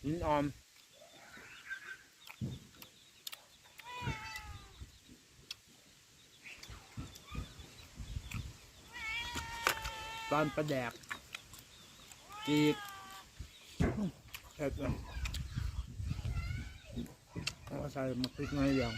หินออมตอนปลาแดกจีกเผ็ดเลยเอาใส่มาพริกน้อยเดียว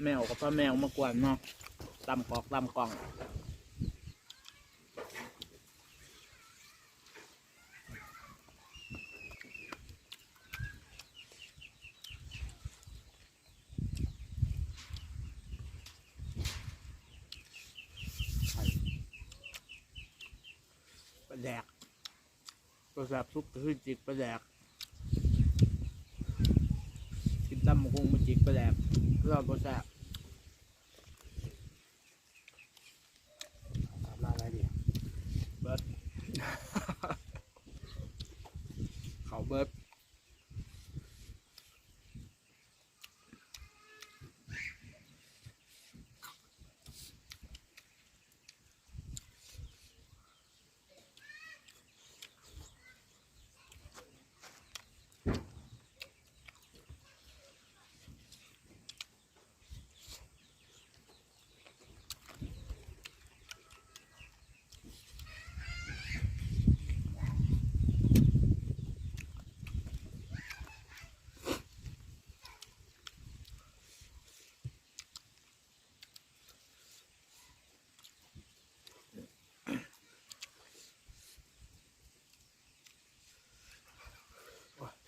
แมวกับป้าแมวมากวนเนาะตำกอกตำกล่องปลาแดกตัวแสบซุปก็คือจิกปลาแดกกินตำมะกุ้งมาจิกปลาแดกเพื่อตัวแสบมาอะไรดีเบิร์ด เขาเบิร์ด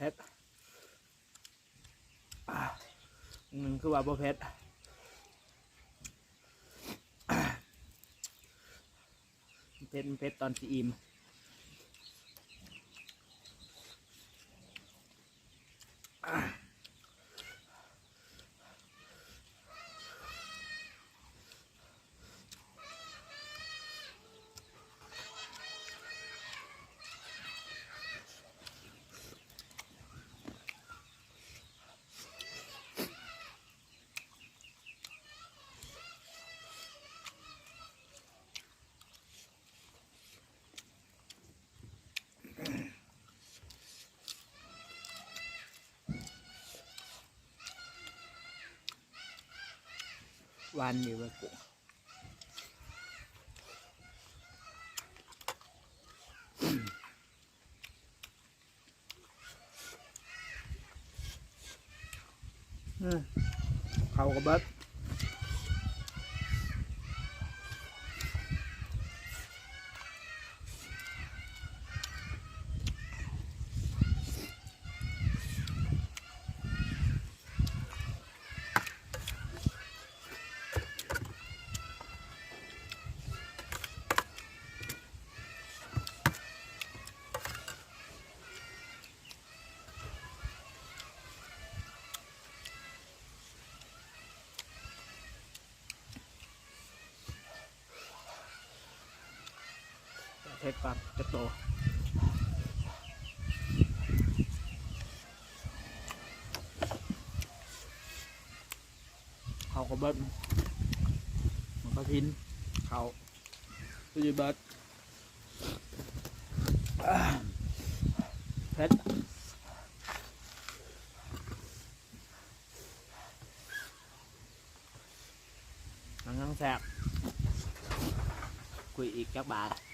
เพชรหนึ่งคือว่าบ่เพชรเพชรตอนซีอิมวันนี้ว่ากูเขาก็เบิดเพชรปั๊บจะโตเขาก็เบิดมันก็ทิ้นเขาคือเบิดเพชรทั้งแสบคุยอีกจักบาท